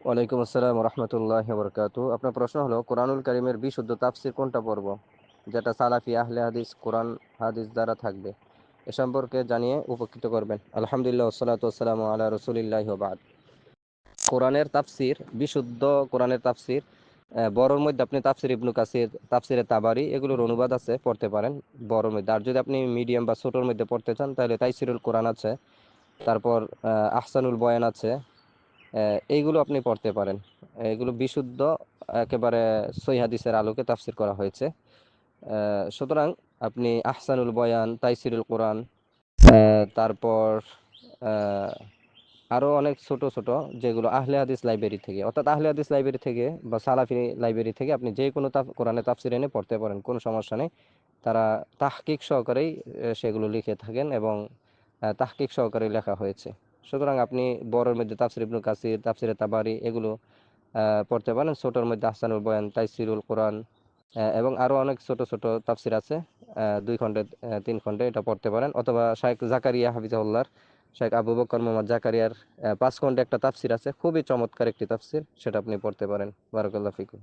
ওয়ালাইকুম আসসালাম রহমতুল্লাহ বরকাতু। আপনার প্রশ্ন হলো কোরআনুল কারীমের বিশুদ্ধ তাফসির কোনটা পড়ব, যেটা সালাফি আহলে হাদিস কোরআন হাদিস দ্বারা থাকবে, এ সম্পর্কে জানিয়ে উপকৃত করবেন। আলহামদুলিল্লাহ ওয়াসসালাতু ওয়াসসালামু আলা রাসূলিল্লাহি ওয়া বা'দ। কোরআনের তাফসির, বিশুদ্ধ কোরআনের তাফসির, বড়র মধ্যে আপনি তাফসির ইবনু কাসির, তাফসিরে তাবারি, এগুলোর অনুবাদ আছে, পড়তে পারেন বড়র মধ্যে। আর যদি আপনি মিডিয়াম বা ছোটোর মধ্যে পড়তে চান তাহলে তাইসিরুল কোরআন আছে, তারপর আহসানুল বয়ান আছে, এইগুলো আপনি পড়তে পারেন। এগুলো বিশুদ্ধ একেবারে সহিহ হাদিসের আলোকে তাফসির করা হয়েছে। সুতরাং আপনি আহসানুল বয়ান, তাইসিরুল কোরআন, তারপর আহ, আরো অনেক ছোট ছোট, যেগুলো আহলে হাদিস লাইব্রেরি থেকে, অর্থাৎ আহলে হাদিস লাইব্রেরি থেকে বা সালাফি লাইব্রেরি থেকে আপনি যে কোনো কোরআনের তাফসির এনে পড়তে পারেন, কোনো সমস্যা নেই। তারা তাহকিক সহকারেই সেগুলো লিখে থাকেন এবং তাহকিক সহকারে লেখা হয়েছে। সুতরাং আপনি বড়র মধ্যে তাফসির ইবনু কাসির, তাফসিরে তাবারি, এগুলো পড়তে পারেন। ছোটর মধ্যে আহসানুল বয়ান, তাইসিরুল কোরআন, এবং আরো অনেক ছোট ছোট তাফসির আছে, 2 খণ্ডে, 3 খণ্ডে, এটা পড়তে পারেন। অথবা শাইখ জাকারিয়া হাফিজাহুল্লাহর, শাইখ আবু বকর মোহাম্মদ জাকারিয়ার 5 খণ্ডে একটা তাফসির আছে, খুবই চমৎকার একটি তাফসির, সেটা আপনি পড়তে পারেন। বারাকাল্লাহু ফিকুম।